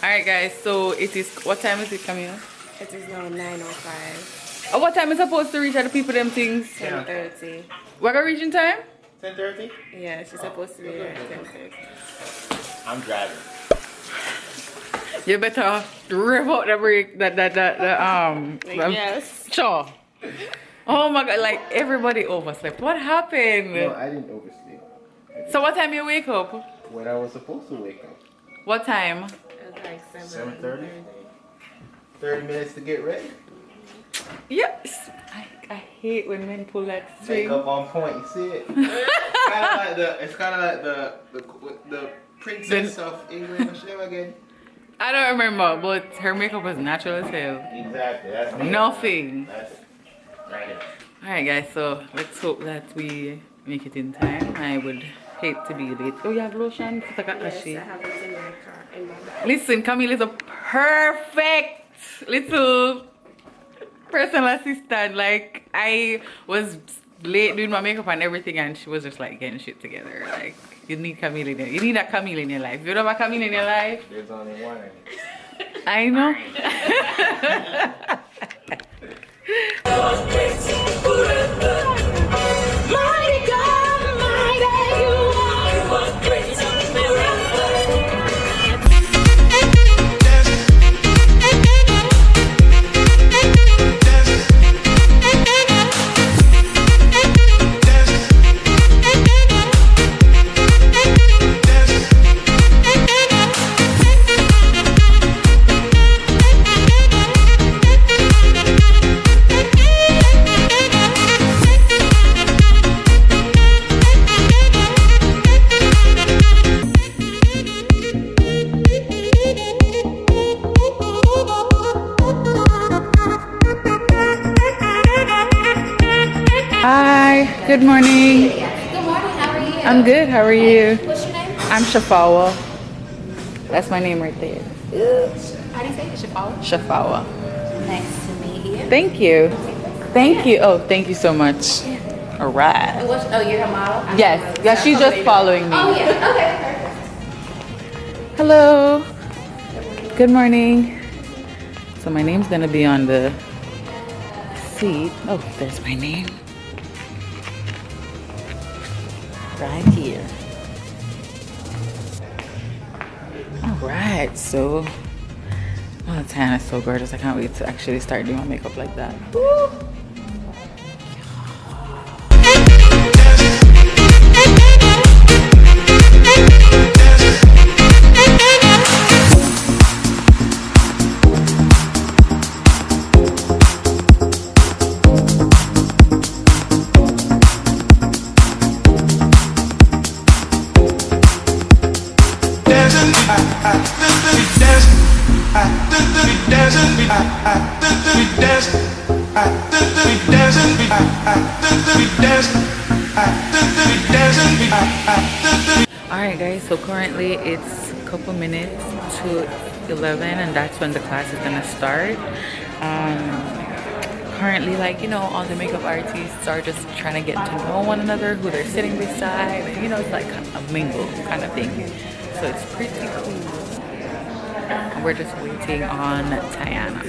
Alright guys, so it is, what time is it coming up? It is now 9:05. What time is supposed to reach at the people them things? 10:30. What a region time? 10:30? Yeah, she's supposed to be there at 10:30. I'm driving. You better rev out the brake, Yes. Sure. Oh my god, like everybody overslept. What happened? No, I didn't oversleep. So what time you wake up? When I was supposed to wake up. What time? It was like 7:30? 30 minutes to get ready. Yes. I hate when men pull that string. Makeup on point, you see it? It's kind of like the princess of England. What's her name again? I don't remember, but her makeup was natural as hell. Exactly. That's me. Nothing. That's it. Right here. Alright guys, so let's hope that we make it in time. I would hate to be late. Oh, you have lotion? Yes, I have it in my car. In my bag. Listen, Camille is a perfect little personal assistant. Like, I was late doing my makeup and everything, and she was just like getting shit together. Like, you need Camille in there. You need a Camille in your life. You don't have a Camille in your life? There's only one. I know. Mighty God, mighty you are. Hi, good morning. Good morning, how are you? I'm good, how are you? What's your name? I'm Shafawa. That's my name right there. How do you say it? Shaph? Shafawa. Nice to meet you. Thank you. Thank you. Oh, thank you so much. All right. Oh, you're her model? Yes, yeah, she's just following me. Oh, yeah, okay, perfect. Hello. Good morning. So my name's gonna be on the seat. Oh, there's my name. Right here. Alright, so the tan is so gorgeous. I can't wait to actually start doing my makeup like that. Woo. Alright guys, so currently it's a couple minutes to 11 and that's when the class is gonna start. Currently, like, you know, all the makeup artists are just trying to get to know one another, who they're sitting beside, and you know, it's like a mingle kind of thing. So it's pretty cool. And we're just waiting on Tiyana.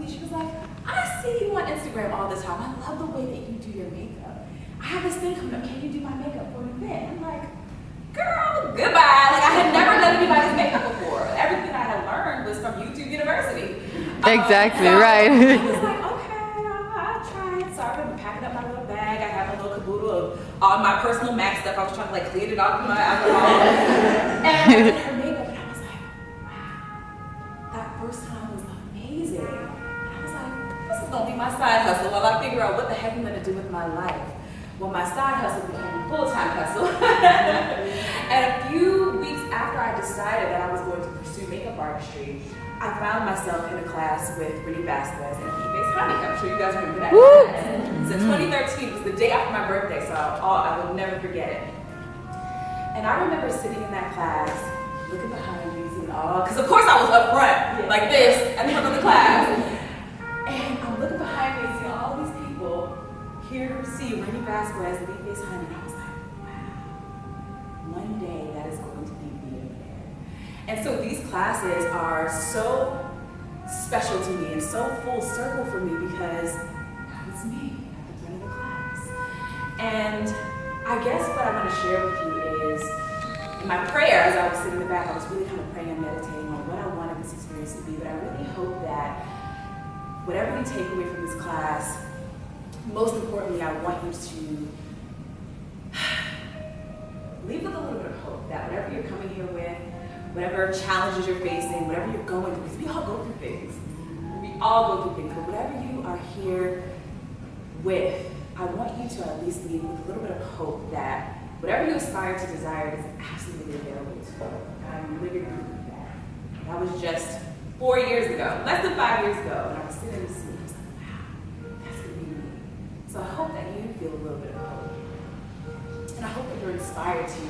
She was like, I see you on Instagram all the time. I love the way that you do your makeup. I have this thing coming up. Can you do my makeup for an event? I'm like, girl, goodbye. Like, I had never done anybody's makeup before. Everything I had learned was from YouTube University. Exactly, So right. I was like, okay, I'll try it. So I've been packing up my little bag. I have a little caboodle of all my personal MAC stuff. I was trying to like clean it off my alcohol. And I did her makeup and I was like, that first time was amazing. And I was like, this is gonna be my side hustle while I figure out what the heck I'm gonna do with my life. Well, my side hustle became a full-time hustle. And a few weeks after I decided that I was going to pursue makeup artistry, I found myself in a class with Brittany Vasquez and Keith Honey. I'm sure you guys remember that class. So 2013 was the day after my birthday, so I would never forget it. And I remember sitting in that class, looking behind me, seeing all, because of course I was up front, like this, at the front of the class. And I'm looking behind me and seeing all these people here to see Brittany Vasquez and Big Face Honey. And I was like, wow, one day that is going to be me over there. And so these classes are so special to me and so full circle for me because that was me at the front of the class. And I guess what I want to share with you is, in my prayer, as I was sitting in the back, I was really kind of praying and meditating on what I wanted this experience to be, but I really hope that whatever you take away from this class, most importantly, I want you to leave with a little bit of hope that whatever you're coming here with, whatever challenges you're facing, whatever you're going through, because we all go through things. We all go through things, but whatever you are here with, I want you to at least leave with a little bit of hope that whatever you aspire to desire is absolutely available to you. I'm living proof of that. That was just 4 years ago, less than 5 years ago, and I was sitting in the seat, I was like, wow, that's gonna be me. So I hope that you feel a little bit of hope. And I hope that you're inspired to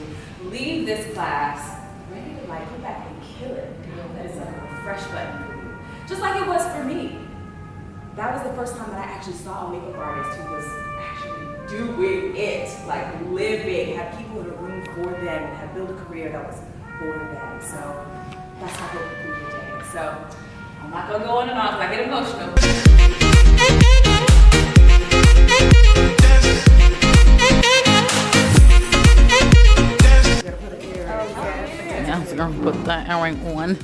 leave this class ready to like go back and kill it. You know, that is like a refresh button for you. Just like it was for me. That was the first time that I actually saw a makeup artist who was actually doing it, like living, had people in a room for them, and had built a career that was for them. So that's how I hope you do today. So I'm not gonna go on and on because I get emotional. Yeah, I'm gonna put that earring on.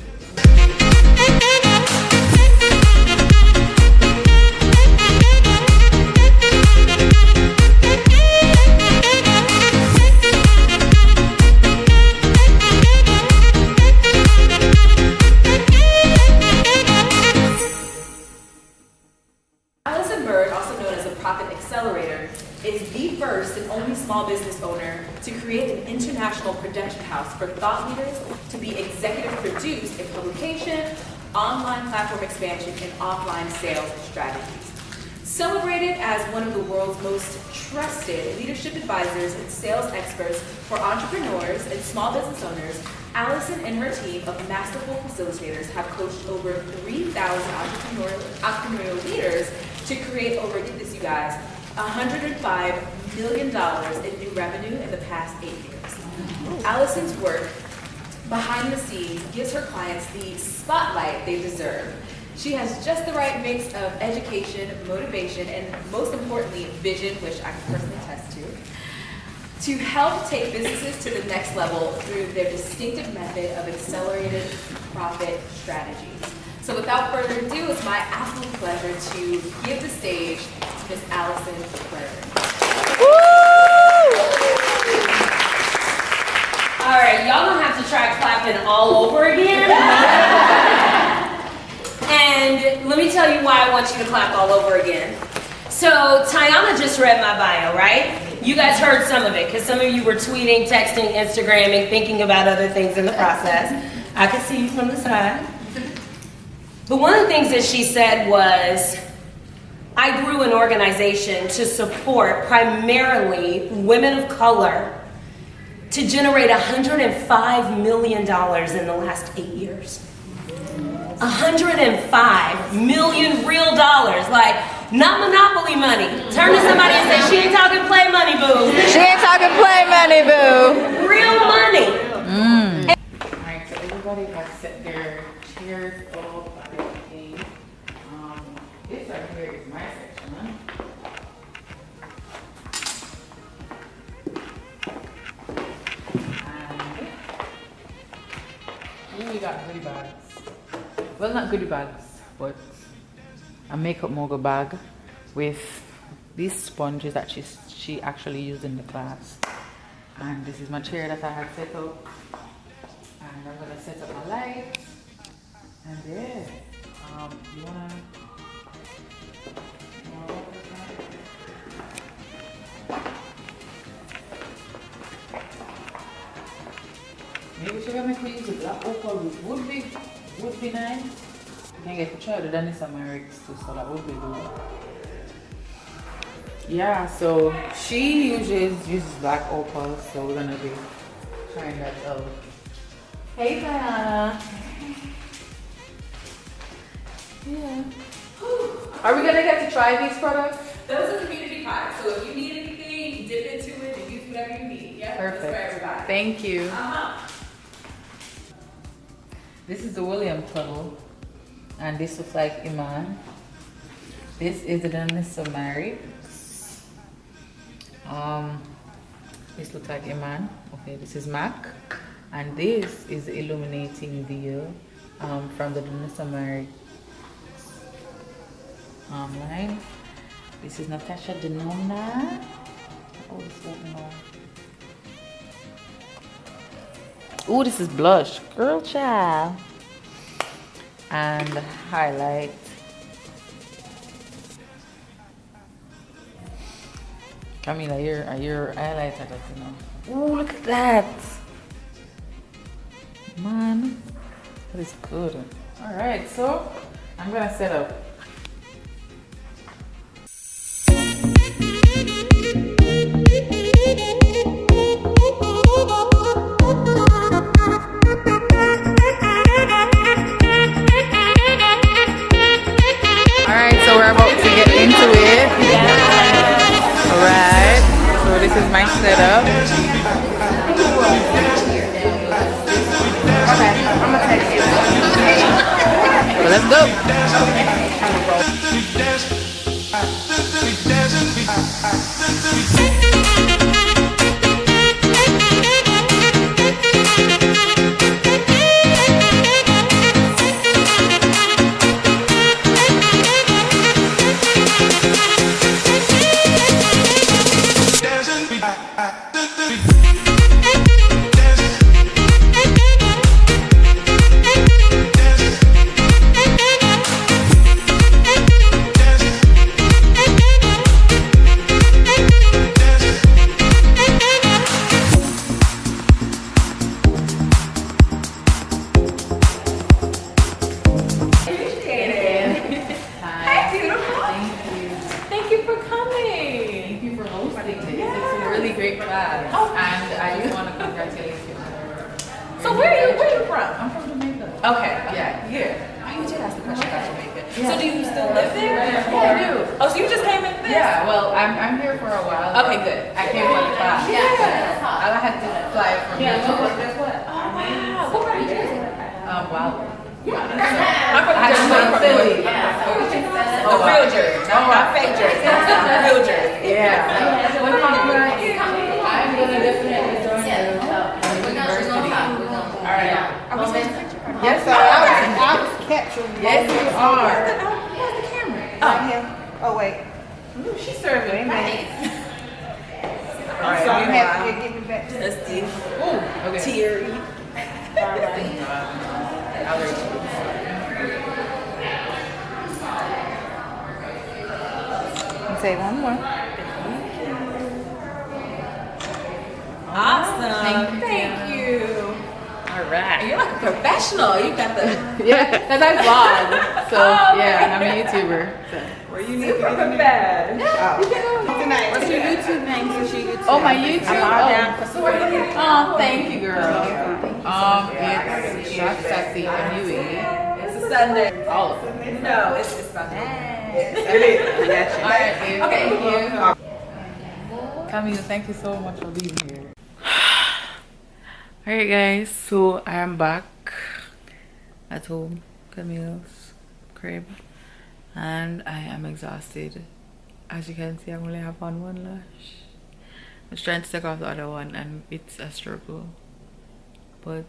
Alyson, also known as a Profit Accelerator, is the first and only small business owner to create an international production house for thought leaders to be executive produced in publication, online platform expansion, and offline sales strategies. Celebrated as one of the world's most trusted leadership advisors and sales experts for entrepreneurs and small business owners, Alyson and her team of masterful facilitators have coached over 3,000 entrepreneurial leaders to create over, get this you guys, $105 million in new revenue in the past 8 years. Alyson's work behind the scenes gives her clients the spotlight they deserve. She has just the right mix of education, motivation, and most importantly, vision, which I can personally attest to help take businesses to the next level through their distinctive method of accelerated profit strategies. So without further ado, it's my absolute pleasure to give the stage to Miss Alyson Bird. All right, y'all gonna have to try clapping all over again. And let me tell you why I want you to clap all over again. So Tiyana just read my bio, right? You guys heard some of it, because some of you were tweeting, texting, Instagramming, thinking about other things in the process. I could see you from the side. But one of the things that she said was, I grew an organization to support primarily women of color to generate $105 million in the last 8 years. 105 million real dollars, like not Monopoly money. Turn to somebody and say, she ain't talking play money, boo. She ain't talking play money, boo. Real money. Alright, so everybody has set their chairs up and everything. This right here is my section, huh? And we got goodie bags. Well, not goodie bags, but a makeup mogul bag with these sponges that she actually used in the class. And this is my chair that I had set up. And I'm gonna set up my lights. And yeah, you wanna maybe should I make me use a black opal? Would be nice. I can get to try the Dennis and Merrick's too, so that would be good. Yeah, so she usually uses black opal, so we're gonna be trying that out. Hey Tiyana. Yeah. Are we gonna get to try these products? Those are community products, so if you need anything, dip into it and use whatever you need. Yeah, Perfect. It's for everybody. Thank you. This is the William Tuttle, and this looks like Iman. This is the Danessa Mary. This looks like Iman. Okay, this is Mac, and this is the illuminating deal from the Danessa Mary line. This is Natasha Denona. Oh, this is no. Oh, this is blush, girl child, and highlight. Camila, your highlighter, you know. Oh, look at that, man. That is good. All right, so I'm gonna set up. This is my setup. Okay, I'm gonna text you. So let's go. Okay. Yeah. Oh, you did ask the question about Jamaica. So do you still live there? Yeah, I do. Oh, so you just came in this? Yeah, well, I'm here for a while. Okay, good. I came for the class. Yeah. I had to fly from here. Oh, wow. What part of Jersey? Wow. I'm from I had to go to Philly. The real Jersey. Not fake Jersey. Real Jersey. Yeah. I'm gonna definitely join you. University. All right. Are we supposed to picture? Yes, I was capturing. Yes, you are. Where's the camera? Right here. Oh, wait. Ooh, she's serving. Right. All right. So you have to give me back. Dusty. Ooh, okay. Teary. Say one more. Awesome. Thank you. All right. You're like a professional. You got the Yeah, because I vlog. So, yeah, I'm a YouTuber. So. where you need to get bad. Tonight. What's your YouTube name? What's your YouTube? Oh, my YouTube? I'm all down for supporting. Oh, thank you, girl. It's Shaph Sassy, MUAHH. It's a Sunday. All of them. No, it's Sunday. All right, babe. Okay, thank you. Camille, thank you so much for being here. Alright, guys, so I am back at home, Camille's crib, and I am exhausted. As you can see, I only have on one lash. I was trying to take off the other one, and it's a struggle. But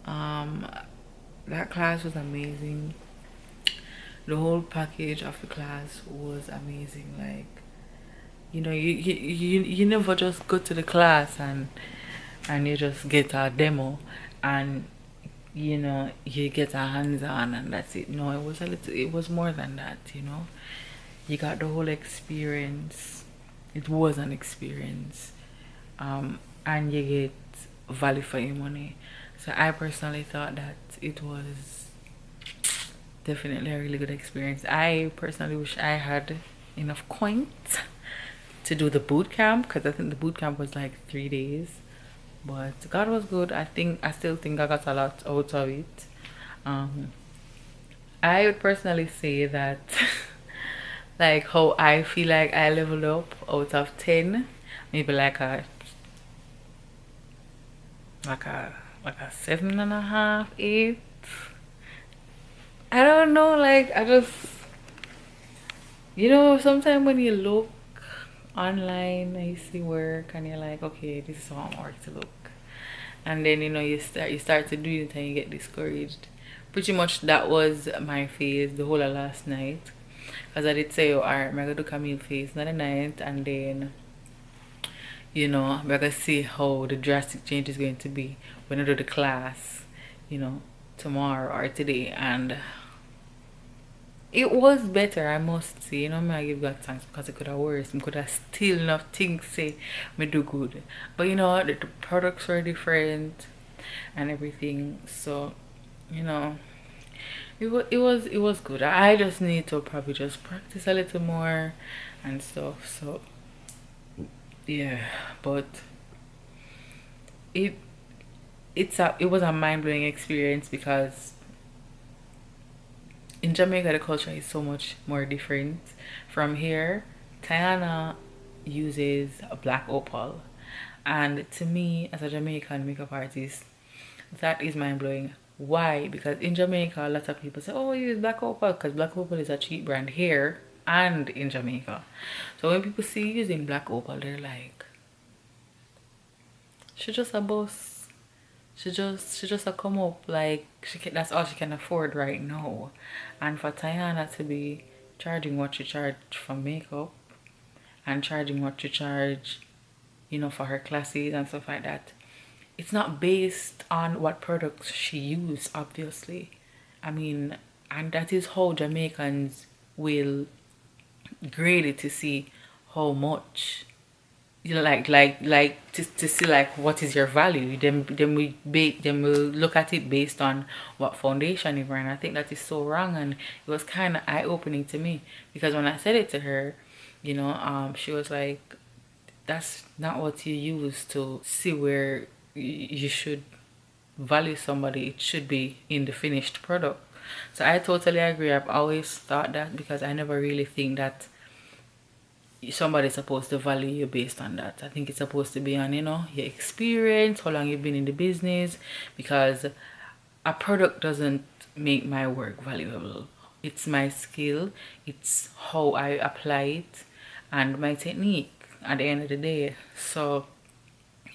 that class was amazing. The whole package of the class was amazing. Like, you know, you never just go to the class and you just get a demo and you know you get a hands-on and that's it. No, it was more than that, you know. You got the whole experience. It was an experience, and you get value for your money. So I personally thought that it was definitely a really good experience. I personally wish I had enough coins to do the boot camp, because I think the boot camp was like 3 days, but God was good. I still think I got a lot out of it. I would personally say that like how I feel like I leveled up out of 10, maybe like a like a 7.5, 8. I don't know, like I just, you know, sometimes when you look online and you see work and you're like, okay, this is how I work to look, and then you know you start to do it and you get discouraged. Pretty much that was my phase the whole of last night, because I did say, oh, alright, I'm gonna do Camille phase another night, and then you know we're gonna see how the drastic change is going to be when I do the class, you know, tomorrow or today. And it was better, I must say. You know, I give God thanks, because it could have worse. I could have still enough things say me do good. But you know, the products were different and everything. So, you know, it was good. I just need to probably just practice a little more and stuff. So yeah, but it was a mind-blowing experience, because in Jamaica the culture is so much more different from here. Tiyana uses a black opal, and to me as a Jamaican makeup artist, that is mind-blowing. Why? Because in Jamaica a lot of people say, oh, you use black opal, because black opal is a cheap brand here and in Jamaica. So when people see you using black opal, they're like, she just a boss. She just a come up, like that's all she can afford right now. And for Tiyana to be charging what she charge for makeup and charging what she charge, you know, for her classes and stuff like that, it's not based on what products she used, obviously. I mean, and that is how Jamaicans will grade it, to see how much, you know, like to see like what is your value. Then we look at it based on what foundation you wear. And I think that is so wrong, and it was kind of eye-opening to me, because when I said it to her, you know, she was like, that's not what you use to see where you should value somebody. It should be in the finished product. So I totally agree. I've always thought that, because I never really think that somebody's supposed to value you based on that. I think it's supposed to be on, you know, your experience, how long you've been in the business, because a product doesn't make my work valuable. It's my skill, it's how I apply it, and my technique at the end of the day. So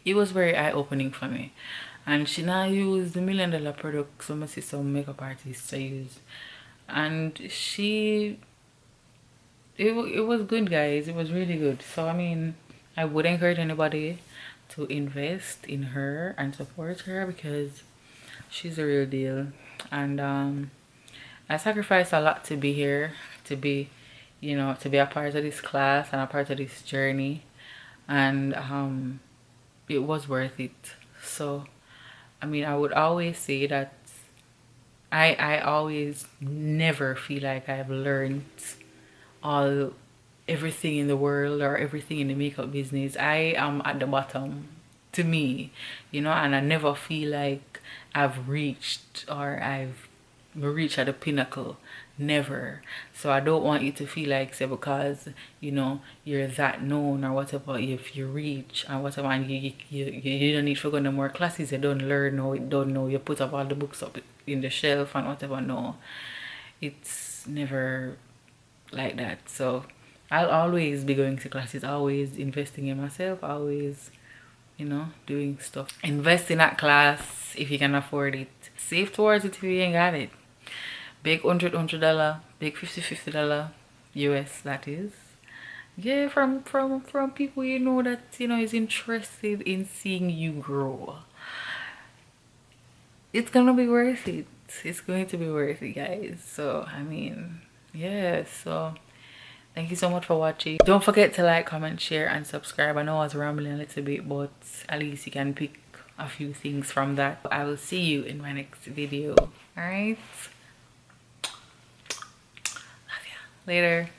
it was very eye-opening for me. And she now used the $1 million product, so I see some makeup artists I use, and it was good, guys. It was really good. So I mean, I would encourage anybody to invest in her and support her, because she's a real deal. And I sacrificed a lot to be here, to be, you know, to be a part of this class and a part of this journey, and it was worth it. So I mean, I would always say that I always never feel like I've learned everything in the world or everything in the makeup business. I am at the bottom, to me, you know, and I never feel like I've reached or I've reached at the pinnacle. Never. So I don't want you to feel like, say, because you know you're that known or whatever, if you reach and whatever, and you don't need to go no more classes, you don't learn, or you don't know, you put up all the books up in the shelf and whatever. No, it's never like that. So I'll always be going to classes, always investing in myself, always, you know, doing stuff. Invest in that class if you can afford it. Save towards it if you ain't got it. Big $100, big $50 US, that is. Yeah, from people you know that, you know, is interested in seeing you grow. It's gonna be worth it. It's going to be worth it, guys. So I mean, yeah, so thank you so much for watching. Don't forget to like, comment, share, and subscribe. I know I was rambling a little bit, but at least you can pick a few things from that. I will see you in my next video. All right, love ya. Later.